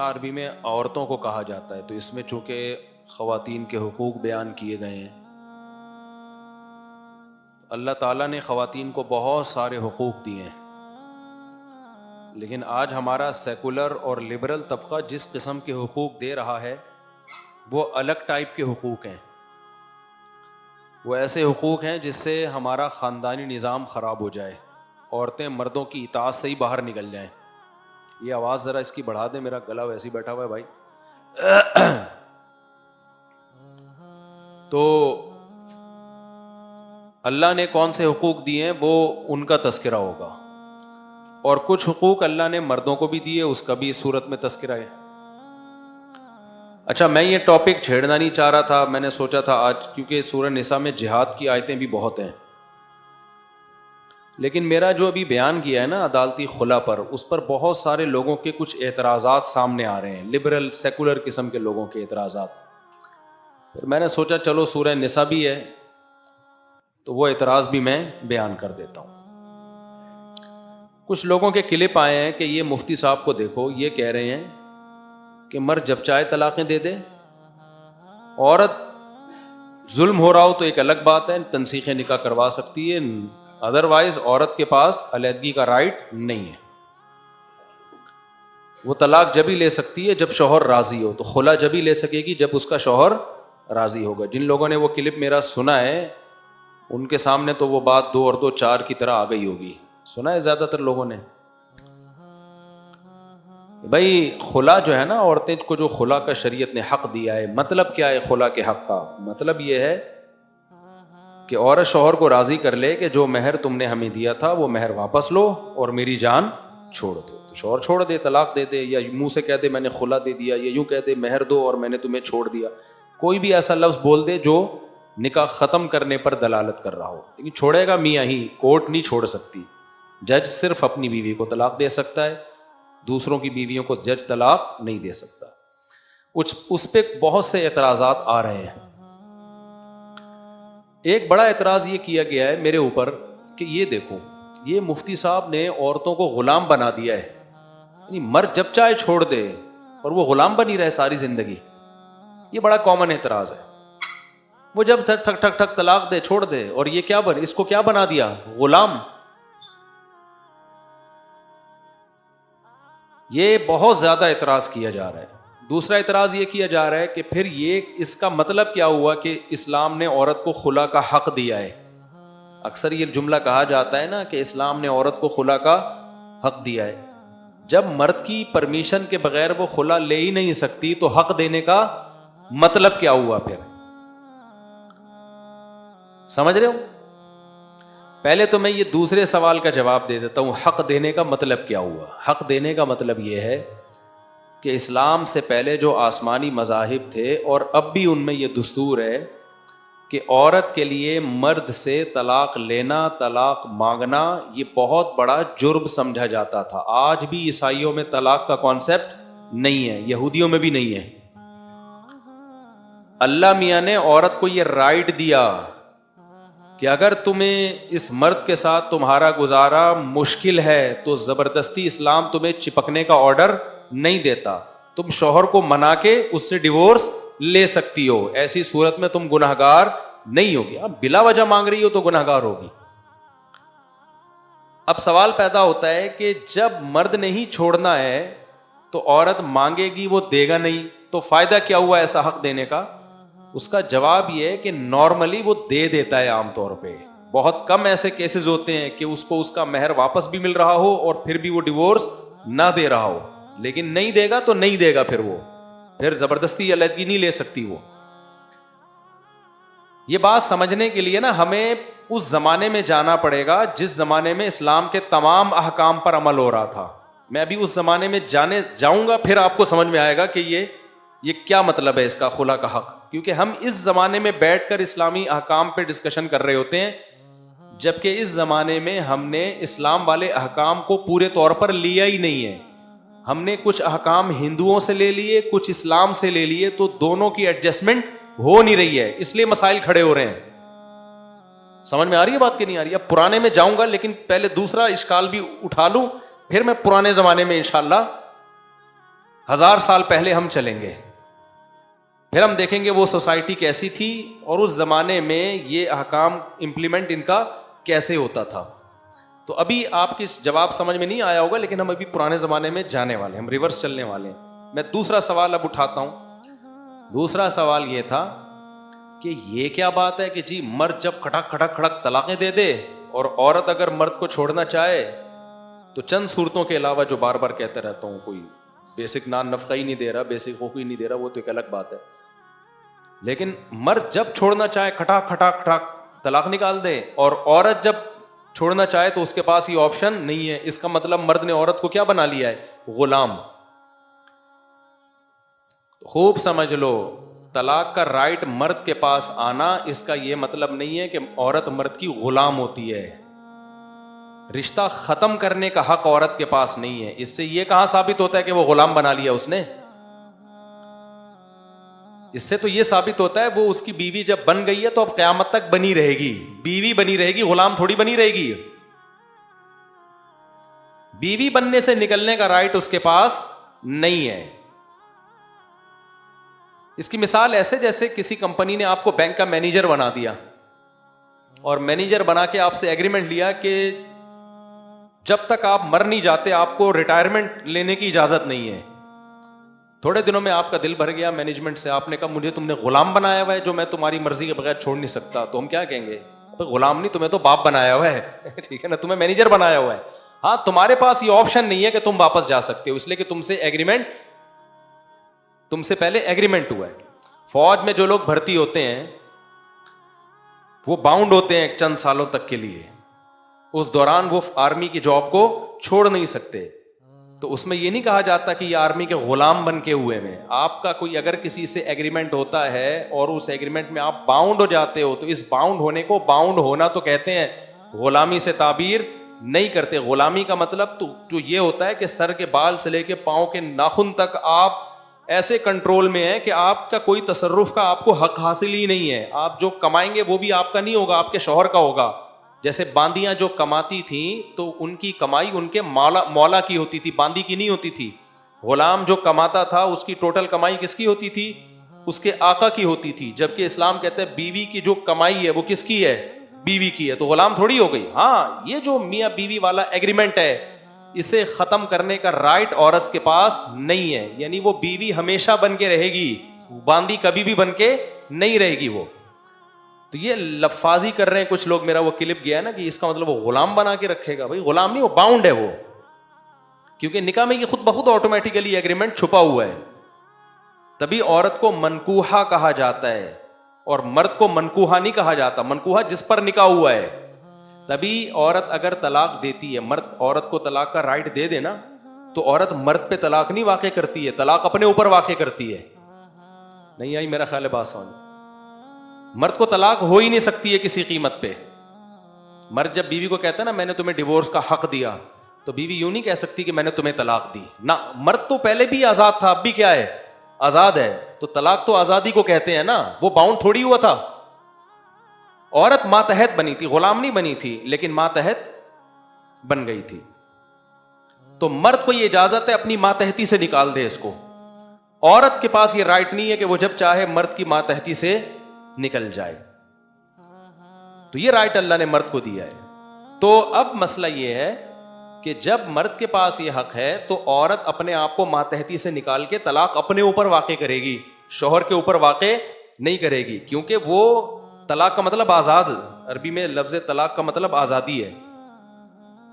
عربی میں عورتوں کو کہا جاتا ہے، تو اس میں چونکہ خواتین کے حقوق بیان کیے گئے ہیں، اللہ تعالیٰ نے خواتین کو بہت سارے حقوق دیے ہیں، لیکن آج ہمارا سیکولر اور لبرل طبقہ جس قسم کے حقوق دے رہا ہے وہ الگ ٹائپ کے حقوق ہیں۔ وہ ایسے حقوق ہیں جس سے ہمارا خاندانی نظام خراب ہو جائے، عورتیں مردوں کی اطاعت سے ہی باہر نکل جائیں۔ یہ آواز ذرا اس کی بڑھا دیں، میرا گلا ویسے ہی بیٹھا ہوا ہے بھائی۔ تو اللہ نے کون سے حقوق دیے ہیں وہ ان کا تذکرہ ہوگا، اور کچھ حقوق اللہ نے مردوں کو بھی دیے، اس کا بھی اس صورت میں تذکرہ ہے۔ اچھا، میں یہ ٹاپک چھیڑنا نہیں چاہ رہا تھا، میں نے سوچا تھا آج کیونکہ سورہ نساء میں جہاد کی آیتیں بھی بہت ہیں، لیکن میرا جو ابھی بیان کیا ہے نا عدالتی خلا پر، اس پر بہت سارے لوگوں کے کچھ اعتراضات سامنے آ رہے ہیں، لبرل سیکولر قسم کے لوگوں کے اعتراضات۔ پھر میں نے سوچا چلو سورہ نساء بھی ہے تو وہ اعتراض بھی میں بیان کر دیتا ہوں۔ کچھ لوگوں کے کلپ آئے ہیں کہ یہ مفتی صاحب کو دیکھو، یہ کہہ رہے ہیں کہ مرد جب چاہے طلاقیں دے دے، عورت ظلم ہو رہا ہو تو ایک الگ بات ہے، تنسیخ نکاح کروا سکتی ہے، ادروائز عورت کے پاس علیحدگی کا رائٹ نہیں ہے۔ وہ طلاق جب ہی لے سکتی ہے جب شوہر راضی ہو، تو خلا جب ہی لے سکے گی جب اس کا شوہر راضی ہوگا۔ جن لوگوں نے وہ کلپ میرا سنا ہے ان کے سامنے تو وہ بات 2 اور 2 4 کی طرح آ گئی ہوگی۔ سنا ہے زیادہ تر لوگوں نے بھائی خلا جو ہے نا، عورتیں کو جو خلا کا شریعت نے حق دیا ہے، مطلب کیا ہے خلا کے حق کا؟ مطلب یہ ہے کہ عورت شوہر کو راضی کر لے کہ جو مہر تم نے ہمیں دیا تھا وہ مہر واپس لو اور میری جان چھوڑ دو۔ تو شوہر چھوڑ دے، طلاق دے دے، یا منہ سے کہہ دے میں نے خلا دے دیا، یا یوں کہہ دے مہر دو اور میں نے تمہیں چھوڑ دیا۔ کوئی بھی ایسا لفظ بول دے جو نکاح ختم کرنے پر دلالت کر رہا ہو، لیکن چھوڑے گا میاں ہی، کورٹ نہیں چھوڑ سکتی۔ جج صرف اپنی بیوی کو طلاق دے سکتا ہے، دوسروں کی بیویوں کو جج طلاق نہیں دے سکتا۔ اس پہ بہت سے اعتراضات آ رہے ہیں۔ ایک بڑا اعتراض یہ کیا گیا ہے میرے اوپر کہ یہ دیکھو، یہ مفتی صاحب نے عورتوں کو غلام بنا دیا ہے، یعنی مرد جب چاہے چھوڑ دے اور وہ غلام بنی رہے ساری زندگی۔ یہ بڑا کامن اعتراض ہے۔ وہ جب ٹھک ٹھک ٹھک طلاق دے چھوڑ دے، اور یہ کیا اس کو کیا بنا دیا؟ غلام۔ یہ بہت زیادہ اعتراض کیا جا رہا ہے۔ دوسرا اعتراض یہ کیا جا رہا ہے کہ پھر یہ اس کا مطلب کیا ہوا کہ اسلام نے عورت کو خلا کا حق دیا ہے۔ اکثر یہ جملہ کہا جاتا ہے نا کہ اسلام نے عورت کو خلا کا حق دیا ہے۔ جب مرد کی پرمیشن کے بغیر وہ خلا لے ہی نہیں سکتی تو حق دینے کا مطلب کیا ہوا پھر؟ سمجھ رہے ہو؟ پہلے تو میں یہ دوسرے سوال کا جواب دے دیتا ہوں، حق دینے کا مطلب کیا ہوا؟ حق دینے کا مطلب یہ ہے کہ اسلام سے پہلے جو آسمانی مذاہب تھے اور اب بھی ان میں یہ دستور ہے کہ عورت کے لیے مرد سے طلاق لینا، طلاق مانگنا یہ بہت بڑا جرم سمجھا جاتا تھا۔ آج بھی عیسائیوں میں طلاق کا کانسیپٹ نہیں ہے، یہودیوں میں بھی نہیں ہے۔ اللہ میاں نے عورت کو یہ رائٹ دیا کہ اگر تمہیں اس مرد کے ساتھ تمہارا گزارا مشکل ہے تو زبردستی اسلام تمہیں چپکنے کا آرڈر نہیں دیتا، تم شوہر کو منا کے اس سے ڈیورس لے سکتی ہو، ایسی صورت میں تم گنہگار نہیں ہوگی۔ اب بلا وجہ مانگ رہی ہو تو گنہگار ہوگی۔ اب سوال پیدا ہوتا ہے کہ جب مرد نے ہی چھوڑنا ہے تو عورت مانگے گی، وہ دے گا نہیں، تو فائدہ کیا ہوا ایسا حق دینے کا؟ اس کا جواب یہ ہے کہ نارملی وہ دے دیتا ہے۔ عام طور پہ بہت کم ایسے کیسز ہوتے ہیں کہ اس کو اس کا مہر واپس بھی مل رہا ہو اور پھر بھی وہ ڈیورس نہ دے رہا ہو، لیکن نہیں دے گا تو نہیں دے گا، پھر زبردستی علیحدگی نہیں لے سکتی وہ۔ یہ بات سمجھنے کے لیے نا ہمیں اس زمانے میں جانا پڑے گا جس زمانے میں اسلام کے تمام احکام پر عمل ہو رہا تھا۔ میں ابھی اس زمانے میں جاؤں گا، پھر آپ کو سمجھ میں آئے گا کہ یہ کیا مطلب ہے اس کا خلا کا حق، کیونکہ ہم اس زمانے میں بیٹھ کر اسلامی احکام پہ ڈسکشن کر رہے ہوتے ہیں، جبکہ اس زمانے میں ہم نے اسلام والے احکام کو پورے طور پر لیا ہی نہیں ہے۔ ہم نے کچھ احکام ہندوؤں سے لے لیے، کچھ اسلام سے لے لیے، تو دونوں کی ایڈجسٹمنٹ ہو نہیں رہی ہے، اس لیے مسائل کھڑے ہو رہے ہیں۔ سمجھ میں آ رہی ہے بات کہ نہیں آ رہی؟ اب پرانے میں جاؤں گا، لیکن پہلے دوسرا اشکال بھی اٹھا لوں، پھر میں پرانے زمانے میں انشاءاللہ 1000 سال پہلے ہم چلیں گے, پھر ہم دیکھیں گے وہ سوسائٹی کیسی تھی اور اس زمانے میں یہ احکام امپلیمنٹ ان کا کیسے ہوتا تھا. تو ابھی آپ کی جواب سمجھ میں نہیں آیا ہوگا, لیکن ہم ابھی پرانے زمانے میں جانے والے ہیں, ہم ریورس چلنے والے ہیں. میں دوسرا سوال اب اٹھاتا ہوں. دوسرا سوال یہ تھا کہ یہ کیا بات ہے کہ جی مرد جب کھڑک کھڑک کھڑک طلاقیں دے دے اور عورت اگر مرد کو چھوڑنا چاہے تو چند صورتوں کے علاوہ جو بار بار کہتے رہتا ہوں, کوئی بیسک نان نفقہ ہی نہیں دے رہا, بیسک حقوق ہی نہیں دے رہا, وہ تو ایک الگ بات ہے. لیکن مرد جب چھوڑنا چاہے کھٹا کھٹا کھٹا طلاق نکال دے, اور عورت جب چھوڑنا چاہے تو اس کے پاس یہ آپشن نہیں ہے. اس کا مطلب مرد نے عورت کو کیا بنا لیا ہے؟ غلام. خوب سمجھ لو, طلاق کا رائٹ مرد کے پاس آنا اس کا یہ مطلب نہیں ہے کہ عورت مرد کی غلام ہوتی ہے. رشتہ ختم کرنے کا حق عورت کے پاس نہیں ہے. اس سے یہ کہاں ثابت ہوتا ہے کہ وہ غلام بنا لیا اس نے؟ اس سے تو یہ ثابت ہوتا ہے وہ اس کی بیوی جب بن گئی ہے تو اب قیامت تک بنی رہے گی, بیوی بنی رہے گی, غلام تھوڑی بنی رہے گی. بیوی بننے سے نکلنے کا رائٹ اس کے پاس نہیں ہے. اس کی مثال ایسے جیسے کسی کمپنی نے آپ کو بینک کا مینیجر بنا دیا, اور مینیجر بنا کے آپ سے ایگریمنٹ لیا کہ جب تک آپ مر نہیں جاتے آپ کو ریٹائرمنٹ لینے کی اجازت نہیں ہے. تھوڑے دنوں میں آپ کا دل بھر گیا مینجمنٹ سے, آپ نے کہا مجھے تم نے غلام بنایا ہوا ہے جو میں تمہاری مرضی کے بغیر چھوڑ نہیں سکتا. تو ہم کیا کہیں گے؟ غلام نہیں, تمہیں تو باپ بنایا ہوا ہے, ٹھیک ہے نا, تمہیں مینیجر بنایا ہوا ہے. ہاں تمہارے پاس یہ آپشن نہیں ہے کہ تم واپس جا سکتے ہو, اس لیے کہ تم سے پہلے ایگریمنٹ ہوا ہے. فوج میں جو لوگ بھرتی ہوتے ہیں وہ باؤنڈ ہوتے ہیں چند سالوں تک کے لیے, اس دوران وہ آرمی کی جاب کو چھوڑ نہیں سکتے. تو اس میں یہ نہیں کہا جاتا کہ یہ آرمی کے غلام بن کے ہوئے میں. آپ کا کوئی اگر کسی سے ایگریمنٹ ہوتا ہے اور اس ایگریمنٹ میں آپ باؤنڈ ہو جاتے ہو تو اس باؤنڈ ہونے کو باؤنڈ ہونا تو کہتے ہیں, غلامی سے تعبیر نہیں کرتے. غلامی کا مطلب تو جو یہ ہوتا ہے کہ سر کے بال سے لے کے پاؤں کے ناخن تک آپ ایسے کنٹرول میں ہیں کہ آپ کا کوئی تصرف کا آپ کو حق حاصل ہی نہیں ہے. آپ جو کمائیں گے وہ بھی آپ کا نہیں ہوگا, آپ کے شوہر کا ہوگا. جیسے باندیاں جو کماتی تھیں تو ان کی کمائی ان کے مولا کی ہوتی تھی, باندی کی نہیں ہوتی تھی. غلام جو کماتا تھا اس کی ٹوٹل کمائی کس کی ہوتی تھی؟ اس کے آقا کی ہوتی تھی. جبکہ اسلام کہتا ہے بیوی کی جو کمائی ہے وہ کس کی ہے؟ بیوی کی ہے. تو غلام تھوڑی ہو گئی. ہاں یہ جو میاں بیوی والا ایگریمنٹ ہے اسے ختم کرنے کا رائٹ عورت کے پاس نہیں ہے. یعنی وہ بیوی ہمیشہ بن کے رہے گی, باندی کبھی بھی بن کے نہیں رہے گی وہ. تو یہ لفاظی کر رہے ہیں کچھ لوگ, میرا وہ کلپ گیا نا کہ اس کا مطلب وہ غلام بنا کے رکھے گا. بھائی غلام نہیں, وہ باؤنڈ ہے وہ, کیونکہ نکاح میں یہ خود بخود آٹومیٹیکلی ایگریمنٹ چھپا ہوا ہے. تبھی عورت کو منکوحہ کہا جاتا ہے اور مرد کو منکوحہ نہیں کہا جاتا. منکوحہ جس پر نکاح ہوا ہے. تبھی عورت اگر طلاق دیتی ہے, مرد عورت کو طلاق کا رائٹ دے دے نا, تو عورت مرد پہ طلاق نہیں واقع کرتی ہے, طلاق اپنے اوپر واقع کرتی ہے. نہیں آئی میرا خیال ہے بات سمجھ؟ مرد کو طلاق ہو ہی نہیں سکتی ہے کسی قیمت پہ. مرد جب بیوی کو کہتا ہے نا میں نے تمہیں ڈیورس کا حق دیا, تو بیوی یوں نہیں کہہ سکتی کہ میں نے تمہیں طلاق دی. نہ, مرد تو پہلے بھی آزاد تھا, اب بھی کیا ہے؟ آزاد ہے. تو طلاق تو آزادی کو کہتے ہیں نا, وہ باؤنڈ تھوڑی ہوا تھا. عورت ماتحت بنی تھی, غلام نہیں بنی تھی, لیکن ماتحت بن گئی تھی. تو مرد کو یہ اجازت ہے اپنی ماتحتی سے نکال دے اس کو. عورت کے پاس یہ رائٹ نہیں ہے کہ وہ جب چاہے مرد کی ماتحتی سے نکل جائے. تو یہ رائٹ اللہ نے مرد کو دیا ہے. تو اب مسئلہ یہ ہے کہ جب مرد کے پاس یہ حق ہے تو عورت اپنے آپ کو ماتحتی سے نکال کے طلاق اپنے اوپر واقع کرے گی, شوہر کے اوپر واقع نہیں کرے گی. کیونکہ وہ طلاق کا مطلب آزاد, عربی میں لفظ طلاق کا مطلب آزادی ہے.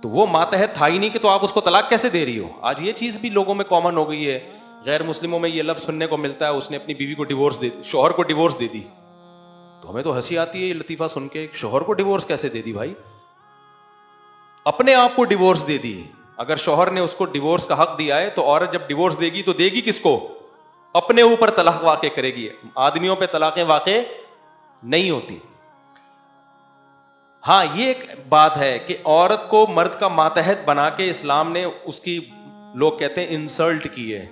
تو وہ ماتحت تھا ہی نہیں کہ تو آپ اس کو طلاق کیسے دے رہی ہو. آج یہ چیز بھی لوگوں میں کامن ہو گئی ہے, غیر مسلموں میں یہ لفظ سننے کو ملتا ہے, اس نے اپنی بیوی کو ڈیورس دے دی, شوہر کو ڈیورس دے دی. تو ہمیں تو ہنسی آتی ہے یہ لطیفہ سن کے, شوہر کو ڈیورس کیسے دے دی بھائی؟ اپنے آپ کو ڈیورس دے دی. اگر شوہر نے اس کو ڈیورس کا حق دیا ہے تو عورت جب ڈیورس دے گی تو دے گی کس کو؟ اپنے اوپر طلاق واقع کرے گی. آدمیوں پہ طلاقیں واقع نہیں ہوتی. ہاں یہ ایک بات ہے کہ عورت کو مرد کا ماتحت بنا کے اسلام نے اس کی, لوگ کہتے ہیں انسلٹ کی ہے,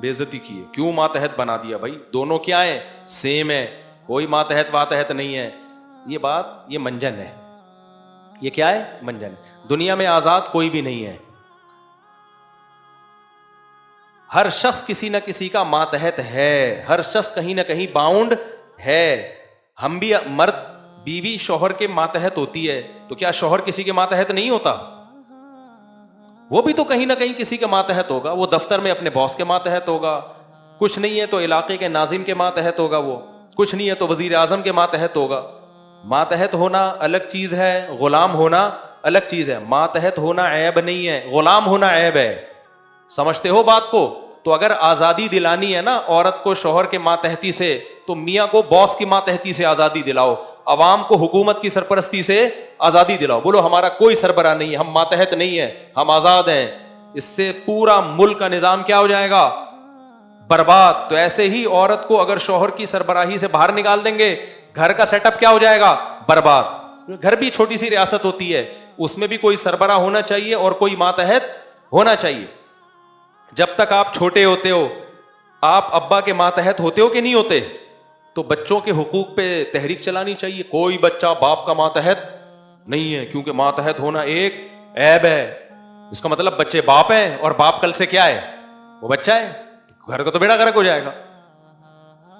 بے عزتی کی ہے. کیوں ماتحت بنا دیا بھائی؟ دونوں کیا ہیں؟ سیم ہے, کوئی ماتحت واتحت نہیں ہے. یہ بات, یہ منجن ہے. یہ کیا ہے؟ منجن. دنیا میں آزاد کوئی بھی نہیں ہے. ہر شخص کسی نہ کسی کا ماتحت ہے, ہر شخص کہیں نہ کہیں باؤنڈ ہے. ہم بھی مرد بیوی شوہر کے ماتحت ہوتی ہے, تو کیا شوہر کسی کے ماتحت نہیں ہوتا؟ وہ بھی تو کہیں نہ کہیں کسی کے ماتحت ہوگا. وہ دفتر میں اپنے باس کے ماتحت ہوگا, کچھ نہیں ہے تو علاقے کے ناظم کے ماتحت ہوگا, وہ کچھ نہیں ہے تو وزیر اعظم کے ماتحت ہوگا. ماتحت ہونا الگ چیز ہے, غلام ہونا الگ چیز ہے. ماتحت ہونا عیب نہیں ہے, غلام ہونا عیب ہے. سمجھتے ہو بات کو؟ تو اگر آزادی دلانی ہے نا عورت کو شوہر کے ماتحتی سے, تو میاں کو باس کی ماتحتی سے آزادی دلاؤ, عوام کو حکومت کی سرپرستی سے آزادی دلاؤ. بولو ہمارا کوئی سربراہ نہیں ہے, ہم ماتحت نہیں ہیں, ہم آزاد ہیں. اس سے پورا ملک کا نظام کیا ہو جائے گا؟ برباد. تو ایسے ہی عورت کو اگر شوہر کی سربراہی سے باہر نکال دیں گے, گھر کا سیٹ اپ کیا ہو جائے گا؟ برباد. گھر بھی چھوٹی سی ریاست ہوتی ہے, اس میں بھی کوئی سربراہ ہونا چاہیے اور کوئی ماتحت ہونا چاہیے. جب تک آپ چھوٹے ہوتے ہو, آپ ابا کے ماتحت ہوتے ہو کہ نہیں ہوتے؟ تو بچوں کے حقوق پہ تحریک چلانی چاہیے. کوئی بچہ باپ کا ماتحت نہیں ہے, کیونکہ ماتحت ہونا ایک عیب ہے. اس کا مطلب بچے باپ ہیں اور باپ کل سے کیا ہے؟ وہ بچہ ہے. گھر کا تو بیڑا غرق ہو جائے گا.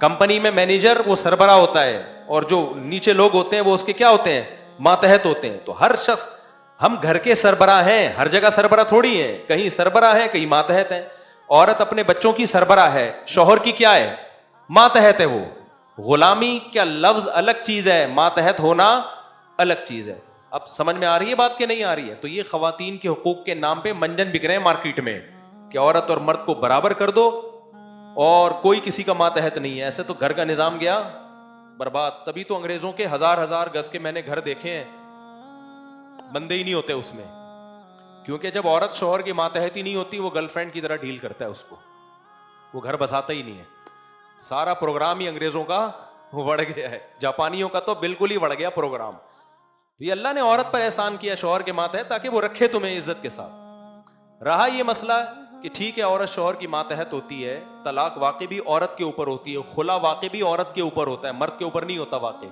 کمپنی میں مینیجر وہ سربراہ ہوتا ہے, اور جو نیچے لوگ ہوتے ہیں وہ اس کے کیا ہوتے ہیں؟ ماتحت ہوتے ہیں. تو ہر شخص, ہم گھر کے سربراہ ہیں, ہر جگہ سربراہ تھوڑی ہیں, کہیں سربراہ ہیں کہیں ماتحت ہیں. عورت اپنے بچوں کی سربراہ ہے, شوہر کی کیا ہے؟ ماتحت ہے. وہ غلامی کیا لفظ الگ چیز ہے, ماتحت ہونا الگ چیز ہے. اب سمجھ میں آ رہی ہے بات کہ نہیں آ رہی ہے؟ تو یہ خواتین کے حقوق کے نام پہ منجن بک رہے ہیں مارکیٹ میں, کہ عورت اور مرد کو برابر کر دو اور کوئی کسی کا ماتحت نہیں ہے. ایسے تو گھر کا نظام گیا برباد. تبھی تو انگریزوں کے ہزار ہزار گز کے میں نے گھر دیکھے ہیں, بندے ہی نہیں ہوتے اس میں, کیونکہ جب عورت شوہر کی ماتحت ہی نہیں ہوتی, وہ گرل فرینڈ کی طرح ڈیل کرتا ہے اس کو, وہ گھر بساتا ہی نہیں ہے. سارا پروگرام ہی انگریزوں کا بڑھ گیا ہے, جاپانیوں کا تو بالکل ہی بڑھ گیا پروگرام. یہ اللہ نے عورت پر احسان کیا شوہر کے ماتحت, تاکہ وہ رکھے تمہیں عزت کے ساتھ. رہا یہ مسئلہ کہ ٹھیک ہے عورت شوہر کی ماتحت ہوتی ہے, طلاق واقع بھی عورت کے اوپر ہوتی ہے, خلا واقع بھی عورت کے اوپر ہوتا ہے, مرد کے اوپر نہیں ہوتا واقع.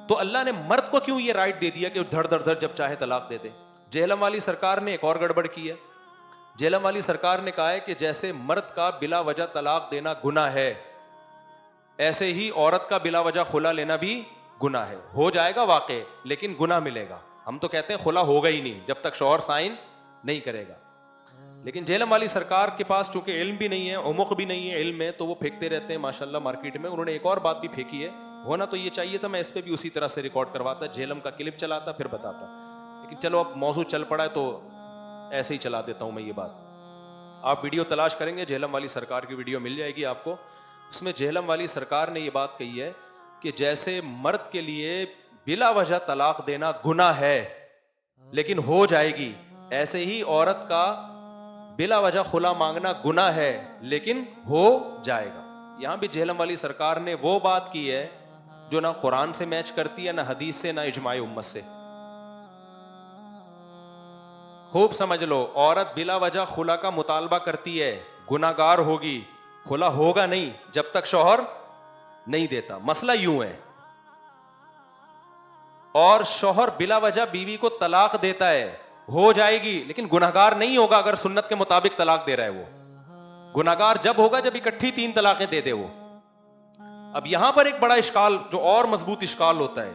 تو اللہ نے مرد کو کیوں یہ رائٹ دے دیا کہ دھڑ دھڑ دھڑ جب چاہے طلاق دے دے؟ جہلم والی سرکار نے ایک اور گڑبڑ کی ہے. جہلم والی سرکار نے کہا ہے کہ جیسے مرد کا بلا وجہ طلاق دینا گناہ ہے, ایسے ہی عورت کا بلا وجہ خلا لینا بھی گناہ ہے. ہو جائے گا واقع, لیکن گناہ ملے گا. ہم تو کہتے ہیں خلا ہوگا ہی نہیں جب تک شوہر سائن نہیں کرے گا. لیکن جہلم والی سرکار کے پاس چونکہ علم بھی نہیں ہے, عمق بھی نہیں ہے علم میں, تو وہ پھینکتے رہتے ہیں ماشاءاللہ مارکیٹ میں. انہوں نے ایک اور بات بھی پھینکی ہے, ہونا تو یہ چاہیے تھا میں اس پہ بھی اسی طرح سے ریکارڈ کرواتا, جہلم کا کلپ چلاتا پھر بتاتا, لیکن چلو اب موضوع چل پڑا ہے تو ایسے ہی چلا دیتا ہوں میں یہ بات. آپ ویڈیو تلاش کریں گے, جہلم والی سرکار کی ویڈیو مل جائے گی آپ کو. اس میں جہلم والی سرکار نے یہ بات کہی ہے کہ جیسے مرد کے لیے بلا وجہ طلاق دینا گناہ ہے لیکن ہو جائے گی, ایسے ہی عورت کا بلا وجہ خلا مانگنا گناہ ہے لیکن ہو جائے گا. یہاں بھی جہلم والی سرکار نے وہ بات کی ہے جو نہ قرآن سے میچ کرتی ہے, نہ حدیث سے, نہ اجماع امت سے. خوب سمجھ لو, عورت بلا وجہ خلا کا مطالبہ کرتی ہے, گناہ گار ہوگی, خلا ہوگا نہیں جب تک شوہر نہیں دیتا. مسئلہ یوں ہے, اور شوہر بلا وجہ بیوی کو طلاق دیتا ہے, ہو جائے گی لیکن گناہگار نہیں ہوگا اگر سنت کے مطابق طلاق دے رہا ہے. وہ گناہگار جب ہوگا جب اکٹھی 3 طلاقیں دے دے وہ. اب یہاں پر ایک بڑا اشکال, جو اور مضبوط اشکال ہوتا ہے,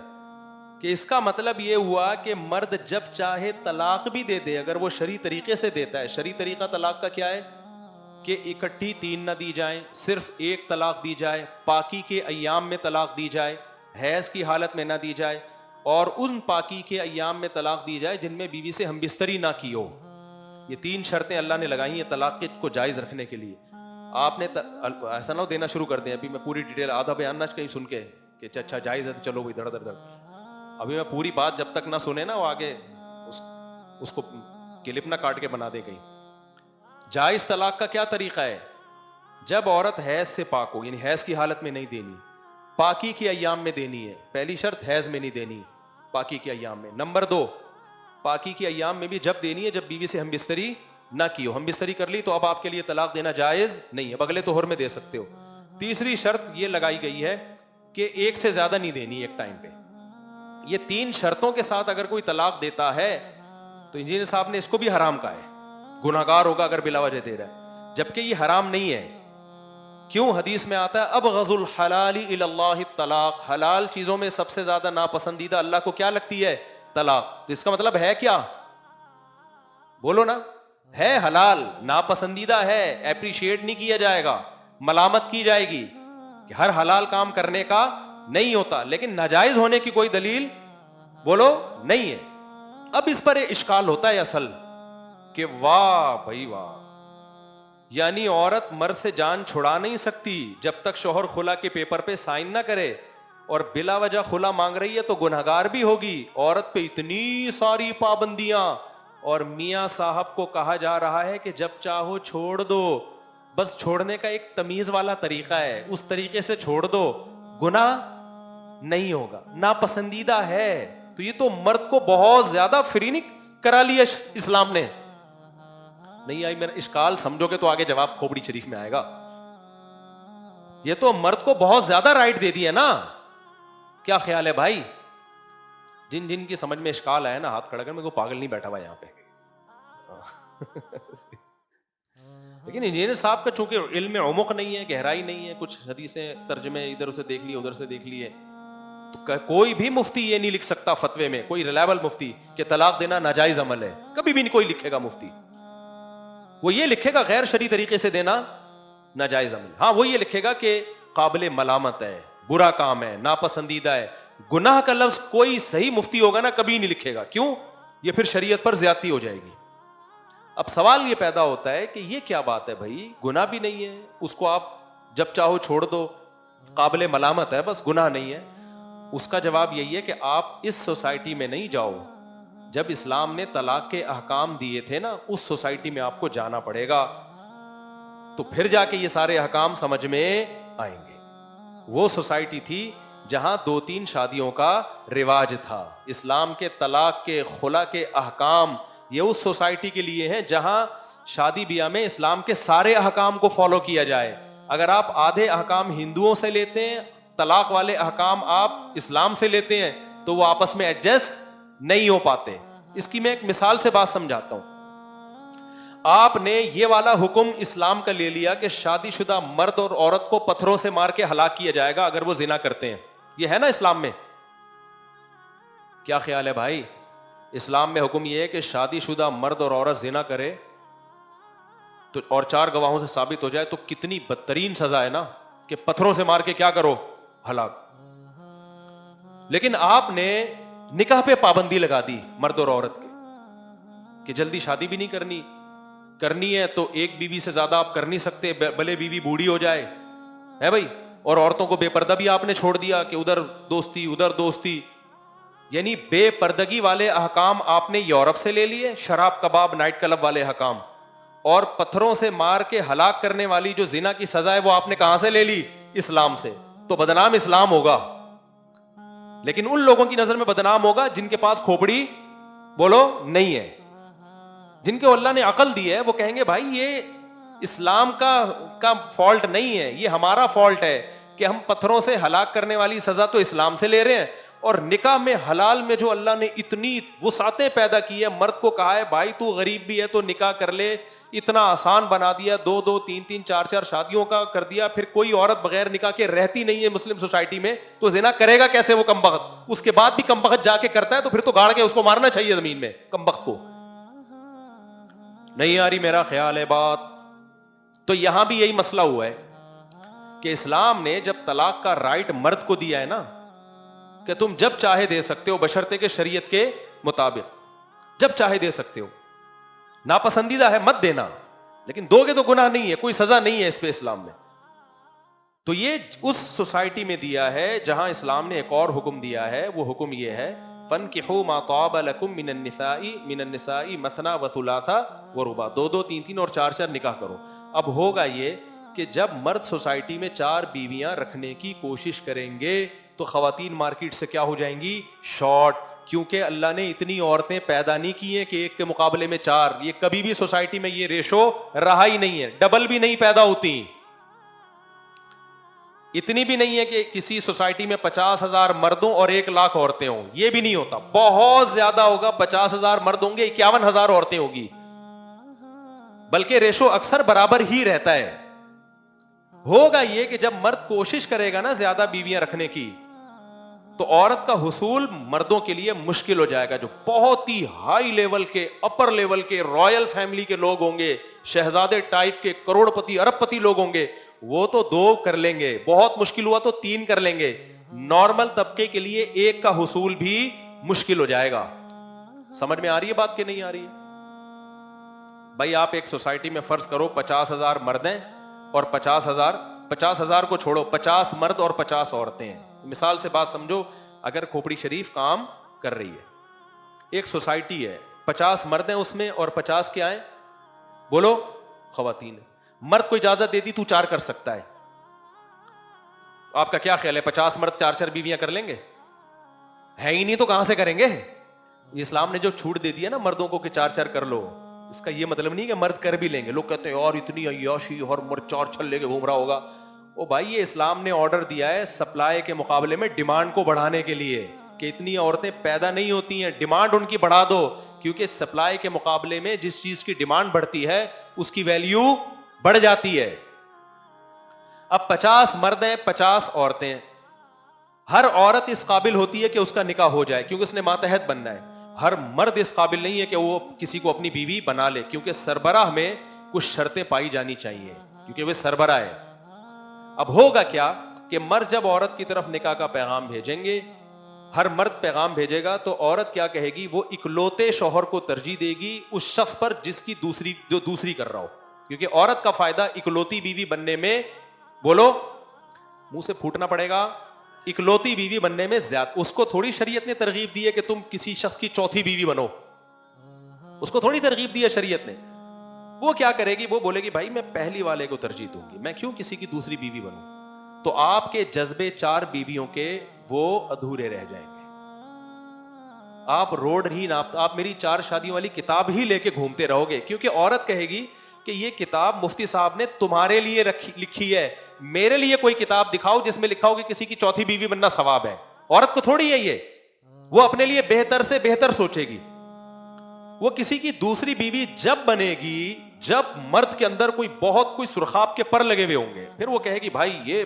کہ اس کا مطلب یہ ہوا کہ مرد جب چاہے طلاق بھی دے دے اگر وہ شرعی طریقے سے دیتا ہے. شرعی طریقہ طلاق کا کیا ہے کہ اکٹھی 3 نہ دی جائیں, صرف 1 طلاق دی جائے, پاکی کے ایام میں طلاق دی جائے, حیض کی حالت میں نہ دی جائے, اور ان پاکی کے ایام میں طلاق دی جائے جن میں بیوی سے ہم بستری نہ کی ہو. یہ 3 شرطیں اللہ نے لگائی ہیں طلاق کو جائز رکھنے کے لیے. آپ نے ایسا نہ دینا شروع کر دیں, ابھی میں پوری ڈیٹیل آدھا بیان نہ کہیں سن کے کہ اچھا جائز ہے تو چلو وہی دھڑ دھڑ دھڑ, ابھی میں پوری بات جب تک نہ سنے نا وہ آگے اس کو کلپ نہ کاٹ کے بنا دے گئی. جائز طلاق کا کیا طریقہ ہے؟ جب عورت حیض سے پاک ہو, یعنی حیض کی حالت میں نہیں دینی, پاکی کے ایام میں دینی ہے. پہلی شرط حیض میں نہیں دینی, پاکی کے ایام میں. نمبر 2, پاکی کے ایام میں بھی جب دینی ہے جب بیوی سے ہم بستری نہ کی ہو. ہم بستری کر لی تو اب آپ کے لیے طلاق دینا جائز نہیں ہے, اب اگلے طہر میں دے سکتے ہو. تیسری شرط یہ لگائی گئی ہے کہ 1 سے زیادہ نہیں دینی ایک ٹائم پہ. یہ 3 شرطوں کے ساتھ اگر کوئی طلاق دیتا ہے تو انجینئر صاحب نے اس کو بھی حرام کہا ہے, گناہگار ہوگا اگر بلا وجہ دے رہا ہے. جبکہ یہ حرام نہیں ہے. کیوں؟ حدیث میں آتا ہے ابغض الحلال الی اللہ الطلاق، حلال چیزوں میں سب سے زیادہ ناپسندیدہ اللہ کو کیا لگتی ہے؟ طلاق. تو اس کا مطلب ہے کیا؟ بولو نا. ہے حلال، ناپسندیدہ ہے، اپریشیٹ نہیں کیا جائے گا، ملامت کی جائے گی کہ ہر حلال کام کرنے کا نہیں ہوتا، لیکن ناجائز ہونے کی کوئی دلیل بولو نہیں ہے. اب اس پر اشکال ہوتا ہے اصل کہ واہ بھائی واہ، یعنی عورت مرد سے جان چھڑا نہیں سکتی جب تک شوہر خلا کے پیپر پہ سائن نہ کرے، اور بلا وجہ خلا مانگ رہی ہے تو گنہگار بھی ہوگی. عورت پہ اتنی ساری پابندیاں، اور میاں صاحب کو کہا جا رہا ہے کہ جب چاہو چھوڑ دو. بس چھوڑنے کا ایک تمیز والا طریقہ ہے، اس طریقے سے چھوڑ دو، گناہ نہیں ہوگا. ناپسندیدہ ہے تو یہ تو مرد کو بہت زیادہ فری نہیں کرا لیا اسلام نے. نہیں آئی میرا اشکال؟ سمجھو گے تو آگے جواب کھوپڑی شریف میں آئے گا. یہ تو مرد کو بہت زیادہ رائٹ دے دی ہے نا. کیا خیال ہے بھائی؟ جن جن کی سمجھ میں اشکال آیا نا ہاتھ کھڑا کر، میرے کو پاگل نہیں بیٹھا ہوا یہاں پہ. لیکن انجینئر صاحب کا چونکہ علم میں عمق نہیں ہے، گہرائی نہیں ہے، کچھ حدیثیں ترجمے ادھر سے دیکھ لیے ادھر سے دیکھ لیے، تو کوئی بھی مفتی یہ نہیں لکھ سکتا فتوے میں، کوئی ریلائبل مفتی، کہ طلاق دینا ناجائز عمل ہے. کبھی بھی نہیں کوئی لکھے گا مفتی. وہ یہ لکھے گا غیر شرعی طریقے سے دینا ناجائز عمل. ہاں وہ یہ لکھے گا کہ قابل ملامت ہے، برا کام ہے، ناپسندیدہ ہے. گناہ کا لفظ کوئی صحیح مفتی ہوگا نا کبھی نہیں لکھے گا. کیوں؟ یہ پھر شریعت پر زیادتی ہو جائے گی. اب سوال یہ پیدا ہوتا ہے کہ یہ کیا بات ہے بھائی، گناہ بھی نہیں ہے، اس کو آپ جب چاہو چھوڑ دو، قابل ملامت ہے، بس گناہ نہیں ہے. اس کا جواب یہی ہے کہ آپ اس سوسائٹی میں نہیں جاؤ. جب اسلام نے طلاق کے احکام دیے تھے نا، اس سوسائٹی میں آپ کو جانا پڑے گا، تو پھر جا کے یہ سارے احکام سمجھ میں آئیں گے. وہ سوسائٹی تھی جہاں 2-3 شادیوں کا رواج تھا. اسلام کے طلاق کے خلا کے احکام یہ اس سوسائٹی کے لیے ہیں جہاں شادی بیاہ میں اسلام کے سارے احکام کو فالو کیا جائے. اگر آپ آدھے احکام ہندوؤں سے لیتے ہیں، طلاق والے احکام آپ اسلام سے لیتے ہیں، تو وہ آپس میں ایڈجسٹ نہیں ہو پاتے. اس کی میں ایک مثال سے بات سمجھاتا ہوں. آپ نے یہ والا حکم اسلام کا لے لیا کہ شادی شدہ مرد اور عورت کو پتھروں سے مار کے ہلاک کیا جائے گا اگر وہ زنا کرتے ہیں. یہ ہے نا اسلام میں. کیا خیال ہے بھائی؟ اسلام میں حکم یہ ہے کہ شادی شدہ مرد اور عورت زنا کرے تو اور 4 گواہوں سے ثابت ہو جائے تو کتنی بدترین سزا ہے نا، کہ پتھروں سے مار کے کیا کرو؟ ہلاک. لیکن آپ نے نکاح پہ پابندی لگا دی مرد اور عورت کے، کہ جلدی شادی بھی نہیں کرنی ہے تو ایک بیوی سے زیادہ آپ کر نہیں سکتے، بھلے بیوی بوڑھی ہو جائے، ہے بھائی. اور عورتوں کو بے پردہ بھی آپ نے چھوڑ دیا کہ ادھر دوستی. یعنی بے پردگی والے احکام آپ نے یورپ سے لے لیے، شراب کباب نائٹ کلب والے احکام، اور پتھروں سے مار کے ہلاک کرنے والی جو زنا کی سزا ہے وہ آپ نے کہاں سے لے لی؟ اسلام سے. تو بدنام اسلام ہوگا. لیکن ان لوگوں کی نظر میں بدنام ہوگا جن کے پاس کھوپڑی بولو نہیں ہے، جن کو اللہ نے عقل دی ہے. وہ کہیں گے بھائی یہ اسلام کا فالٹ نہیں ہے، یہ ہمارا فالٹ ہے کہ ہم پتھروں سے ہلاک کرنے والی سزا تو اسلام سے لے رہے ہیں، اور نکاح میں حلال میں جو اللہ نے اتنی وسعتیں پیدا کی ہے، مرد کو کہا ہے بھائی تو غریب بھی ہے تو نکاح کر لے، اتنا آسان بنا دیا، 2-2 3-3 4-4 شادیوں کا کر دیا. پھر کوئی عورت بغیر نکاح کے رہتی نہیں ہے مسلم سوسائٹی میں، تو زنا کرے گا کیسے وہ کمبخت؟ اس کے بعد بھی کمبخت جا کے کرتا ہے تو پھر تو گاڑ کے اس کو مارنا چاہیے زمین میں کمبخت کو. نہیں آ رہی میرا خیال ہے بات؟ تو یہاں بھی یہی مسئلہ ہوا ہے کہ اسلام نے جب طلاق کا رائٹ مرد کو دیا ہے نا، کہ تم جب چاہے دے سکتے ہو بشرطے کہ شریعت کے مطابق، جب چاہے دے سکتے ہو. ناپسندیدہ ہے مت دینا، لیکن دو گے تو گناہ نہیں ہے، کوئی سزا نہیں ہے اس پہ اسلام میں. تو یہ اس سوسائٹی میں دیا ہے جہاں اسلام نے ایک اور حکم دیا ہے. وہ حکم یہ ہے فَانْكِحُوا مَا طَابَ لَكُم مِّنَ النِّسَاءِ مَثْنَىٰ وَثُلَاثَ وَرُبَاع. 2-2 3-3 اور 4-4 نکاح کرو. اب ہوگا یہ کہ جب مرد سوسائٹی میں 4 بیویاں رکھنے کی کوشش کریں گے تو خواتین مارکیٹ سے کیا ہو جائیں گی؟ شارٹ. کیونکہ اللہ نے اتنی عورتیں پیدا نہیں کی ہیں کہ ایک کے مقابلے میں 4. یہ کبھی بھی سوسائٹی میں یہ ریشو رہا ہی نہیں ہے. ڈبل بھی نہیں پیدا ہوتی. اتنی بھی نہیں ہے کہ کسی سوسائٹی میں 50,000 مردوں اور 1,00,000 عورتیں ہوں. یہ بھی نہیں ہوتا. بہت زیادہ ہوگا. 50,000 مرد ہوں گے، 51,000 عورتیں ہوگی. بلکہ ریشو اکثر برابر ہی رہتا ہے. ہوگا یہ کہ جب مرد کوشش کرے گا نا زیادہ بیویاں رکھنے کی تو عورت کا حصول مردوں کے لیے مشکل ہو جائے گا. جو بہت ہی ہائی لیول کے, اپر لیول کے, رائل فیملی کے لوگ ہوں گے, شہزادے ٹائپ کے, کروڑ پتی ارب پتی لوگ ہوں گے, وہ تو 2 کر لیں گے, بہت مشکل ہوا تو 3 کر لیں گے. نارمل طبقے کے لیے 1 کا حصول بھی مشکل ہو جائے گا. سمجھ میں آ رہی ہے بات کہ نہیں آ رہی ہے؟ بھائی آپ ایک سوسائٹی میں فرض کرو 50,000 مرد ہیں اور 50,000 کو چھوڑو 50 مرد اور 50 عورتیں ہیں. مثال سے بات سمجھو, اگر کھوپڑی شریف کام کر رہی ہے, ایک سوسائٹی ہے, 50 مرد ہیں اس میں اور 50 کیا ہیں, بولو, خواتین. مرد کو اجازت دے دی تو 4 کر سکتا ہے, آپ کا کیا خیال ہے 50 مرد 4 بیویاں کر لیں گے؟ ہے ہی نہیں تو کہاں سے کریں گے؟ اسلام نے جو چھوٹ دے دیا نا مردوں کو کہ 4 کر لو, اس کا یہ مطلب نہیں کہ مرد کر بھی لیں گے. لوگ کہتے ہیں اور اتنی عیاشی اور مرد 4 لے کے گھوم رہا ہوگا. او بھائی, یہ اسلام نے آرڈر دیا ہے سپلائی کے مقابلے میں ڈیمانڈ کو بڑھانے کے لیے, کہ اتنی عورتیں پیدا نہیں ہوتی ہیں, ڈیمانڈ ان کی بڑھا دو, کیونکہ سپلائی کے مقابلے میں جس چیز کی ڈیمانڈ بڑھتی ہے اس کی ویلیو بڑھ جاتی ہے. اب 50 مرد ہیں 50 عورتیں, ہر عورت اس قابل ہوتی ہے کہ اس کا نکاح ہو جائے کیونکہ اس نے ماتحت بننا ہے. ہر مرد اس قابل نہیں ہے کہ وہ کسی کو اپنی بیوی بنا لے, کیونکہ سربراہ میں کچھ شرطیں پائی جانی چاہیے کیونکہ وہ سربراہ ہے. اب ہوگا کیا کہ مرد جب عورت کی طرف نکاح کا پیغام بھیجیں گے, ہر مرد پیغام بھیجے گا تو عورت کیا کہے گی, وہ اکلوتے شوہر کو ترجیح دے گی اس شخص پر جس کی دوسری کر رہا ہو, کیونکہ عورت کا فائدہ اکلوتی بیوی بننے میں, بولو, منہ سے پھوٹنا پڑے گا, اکلوتی بیوی بننے میں زیادہ. اس کو تھوڑی شریعت نے ترغیب دی ہے کہ تم کسی شخص کی 4تھی بیوی بنو, اس کو تھوڑی ترغیب دی ہے شریعت نے. وہ کیا کرے گی, وہ بولے گی بھائی میں پہلی والے کو ترجیح دوں گی, میں کیوں کسی کی دوسری بیوی بنوں. تو آپ کے جذبے 4 بیویوں کے وہ ادھورے رہ جائیں گے. آپ روڈ ہی نہ, آپ میری 4 شادیوں والی کتاب ہی لے کے گھومتے رہو گے, کیونکہ عورت کہے گی کہ یہ کتاب مفتی صاحب نے تمہارے لیے لکھی ہے, میرے لیے کوئی کتاب دکھاؤ جس میں لکھا ہو کہ کسی کی 4تھی بیوی بننا ثواب ہے. عورت کو تھوڑی ہے یہ, وہ اپنے لیے بہتر سے بہتر سوچے گی. وہ کسی کی دوسری بیوی جب بنے گی جب مرد کے اندر کوئی سرخاب کے پر لگے ہوئے ہوں گے, پھر وہ کہے گی بھائی یہ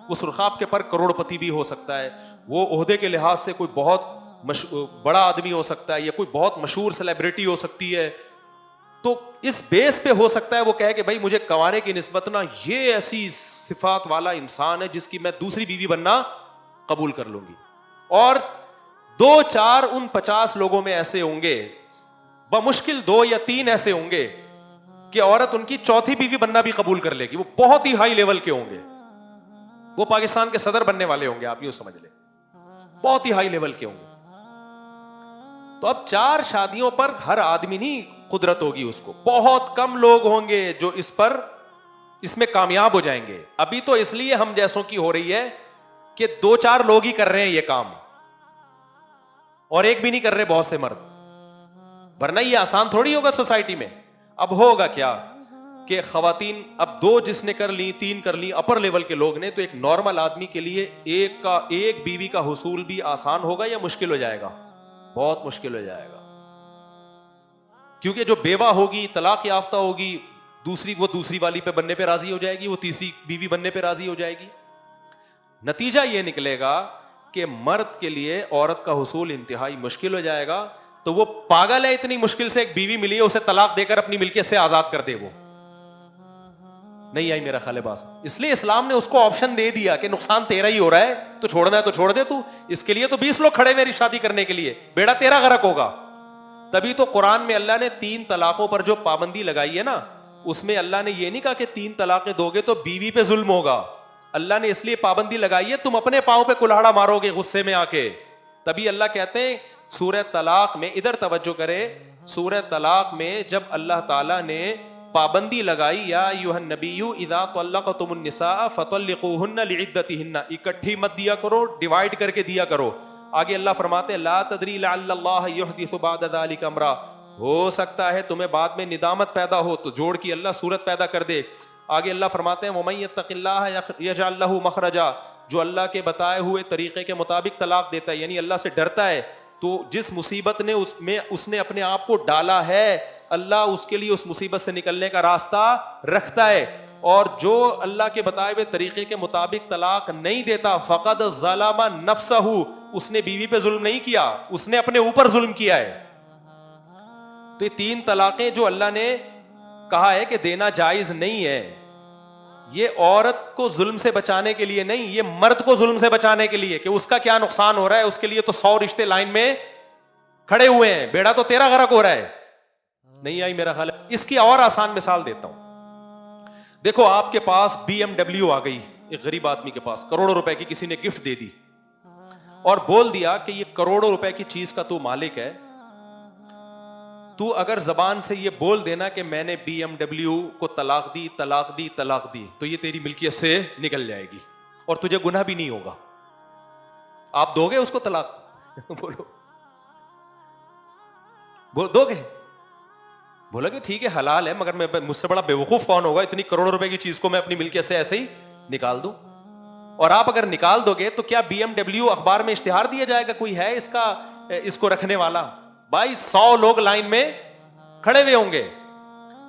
وہ سرخاب کے پر کروڑ پتی بھی ہو سکتا ہے, وہ عہدے کے لحاظ سے کوئی بہت بڑا آدمی ہو سکتا ہے, یا کوئی بہت مشہور سیلیبریٹی ہو سکتی ہے, تو اس بیس پہ ہو سکتا ہے وہ کہے کہ بھائی مجھے کنوارے کی نسبت نا یہ ایسی صفات والا انسان ہے جس کی میں دوسری بیوی بننا قبول کر لوں گی. اور 2-4 ان 50 لوگوں میں ایسے ہوں گے, بمشکل 2 یا 3 ایسے ہوں گے کہ عورت ان کی 4تھی بیوی بننا بھی قبول کر لے گی. وہ بہت ہی ہائی لیول کے ہوں گے, وہ پاکستان کے صدر بننے والے ہوں گے, آپ یوں سمجھ لیں, بہت ہی ہائی لیول کے ہوں گے. تو اب 4 شادیوں پر ہر آدمی نہیں قدرت ہوگی, اس کو بہت کم لوگ ہوں گے جو اس میں کامیاب ہو جائیں گے. ابھی تو اس لیے ہم جیسوں کی ہو رہی ہے کہ 2-4 لوگ ہی کر رہے ہیں یہ کام, اور ایک بھی نہیں کر رہے بہت سے مرد, ورنہ یہ آسان تھوڑی ہوگا سوسائٹی میں. اب ہوگا کیا کہ خواتین اب 2 جس نے کر لی 3 کر لی اپر لیول کے لوگ نے, تو ایک نارمل آدمی کے لیے ایک بیوی کا حصول بھی آسان ہوگا یا مشکل ہو جائے گا؟ بہت مشکل ہو جائے گا, کیونکہ جو بیوہ ہوگی طلاق یافتہ ہوگی, وہ دوسری والی پہ بننے پہ راضی ہو جائے گی, وہ تیسری بیوی بننے پہ راضی ہو جائے گی. نتیجہ یہ نکلے گا کہ مرد کے لیے عورت کا حصول انتہائی مشکل ہو جائے گا. تو وہ پاگل ہے, اتنی مشکل سے ایک بیوی ملی ہے, اسے طلاق دے کر اپنی ملکیت سے آزاد کر دے. وہ نہیں آئی میرا خیال ہے بات, اس لیے اسلام نے اس کو آپشن دے دیا کہ نقصان تیرا ہی ہو رہا ہے, تو چھوڑنا ہے تو چھوڑ دے, تو اس کے لیے تو 20 لوگ کھڑے میری شادی کرنے کے لیے, بیڑا تیرا غرق ہوگا. تبھی تو قرآن میں اللہ نے 3 طلاقوں پر جو پابندی لگائی ہے نا, اس میں اللہ نے یہ نہیں کہا کہ 3 طلاقیں دو گے تو بیوی پہ ظلم ہوگا. اللہ نے اس لیے پابندی لگائی ہے تم اپنے پاؤں پہ کلہاڑا مارو گے غصے میں آ کے. تبھی اللہ کہتے ہیں سورہ طلاق میں, ادھر توجہ کرے, سورہ طلاق میں جب اللہ تعالیٰ نے پابندی لگائی یا ایھا النبی اذا طلقتم النساء فطلقوهن لعدتهن, اکٹھی مت دیا کرو, ڈیوائڈ کر کے دیا کرو. آگے اللہ فرماتے ہیں لا تدری لعل اللہ یحدث بعد ذلک امرا, ہو سکتا ہے تمہیں بعد میں ندامت پیدا ہو, تو جوڑ کی اللہ صورت پیدا کر دے. آگے اللہ فرماتے ہیں ومن یتق اللہ یجعل لہ مخرجا, جو اللہ کے بتائے ہوئے طریقے کے مطابق طلاق دیتا ہے, یعنی اللہ سے ڈرتا ہے, تو جس مصیبت نے اس نے اپنے آپ کو ڈالا ہے اللہ اس کے لیے اس مصیبت سے نکلنے کا راستہ رکھتا ہے. اور جو اللہ کے بتائے ہوئے طریقے کے مطابق طلاق نہیں دیتا فقد ظلم نفسہ, اس نے بیوی پہ ظلم نہیں کیا, اس نے اپنے اوپر ظلم کیا ہے. تو یہ 3 طلاقیں جو اللہ نے کہا ہے کہ دینا جائز نہیں ہے, یہ عورت کو ظلم سے بچانے کے لیے نہیں, یہ مرد کو ظلم سے بچانے کے لیے کہ اس کا کیا نقصان ہو رہا ہے, اس کے لیے تو 100 رشتے لائن میں کھڑے ہوئے ہیں, بیڑا تو تیرا غرق ہو رہا ہے. نہیں آئی میرا خیال ہے. اس کی اور آسان مثال دیتا ہوں. دیکھو آپ کے پاس BMW آ گئی, ایک غریب آدمی کے پاس کروڑوں روپے کی کسی نے گفٹ دے دی اور بول دیا کہ یہ کروڑوں روپے کی چیز کا تو مالک ہے, تو اگر زبان سے یہ بول دینا کہ میں نے BMW کو طلاق دی طلاق دی طلاق دی, تو یہ تیری ملکیت سے نکل جائے گی اور تجھے گناہ بھی نہیں ہوگا. آپ دو گے اس کو طلاق؟ بولو دو گے؟ بولا کہ ٹھیک ہے حلال ہے, مگر میں مجھ سے بڑا بیوقوف کون ہوگا اتنی کروڑوں روپے کی چیز کو میں اپنی ملکیت سے ایسے ہی نکال دوں. اور آپ اگر نکال دو گے تو کیا BMW اخبار میں اشتہار دیا جائے گا کوئی ہے اس کو رکھنے والا؟ بھائی 100 لوگ لائن میں کھڑے ہوئے ہوں گے.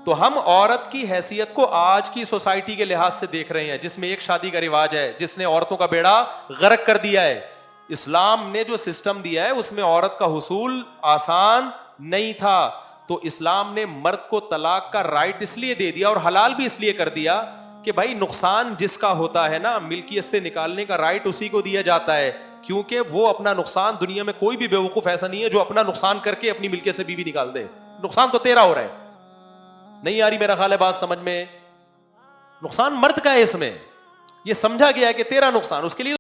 تو ہم عورت کی حیثیت کو آج کی سوسائٹی کے لحاظ سے دیکھ رہے ہیں جس میں ایک شادی کا رواج ہے, جس نے عورتوں کا بیڑا غرق کر دیا ہے. اسلام نے جو سسٹم دیا ہے اس میں عورت کا حصول آسان نہیں تھا, تو اسلام نے مرد کو طلاق کا رائٹ اس لیے دے دیا اور حلال بھی اس لیے کر دیا کہ بھائی نقصان جس کا ہوتا ہے نا, ملکیت سے نکالنے کا رائٹ اسی کو دیا جاتا ہے, کیونکہ وہ اپنا نقصان, دنیا میں کوئی بھی بیوقوف ایسا نہیں ہے جو اپنا نقصان کر کے اپنی ملکیت سے بیوی نکال دے. نقصان تو تیرا ہو رہا ہے. نہیں آ رہی میرا خیال ہے بات سمجھ میں؟ نقصان مرد کا ہے, اس میں یہ سمجھا گیا ہے کہ تیرا نقصان, اس کے لیے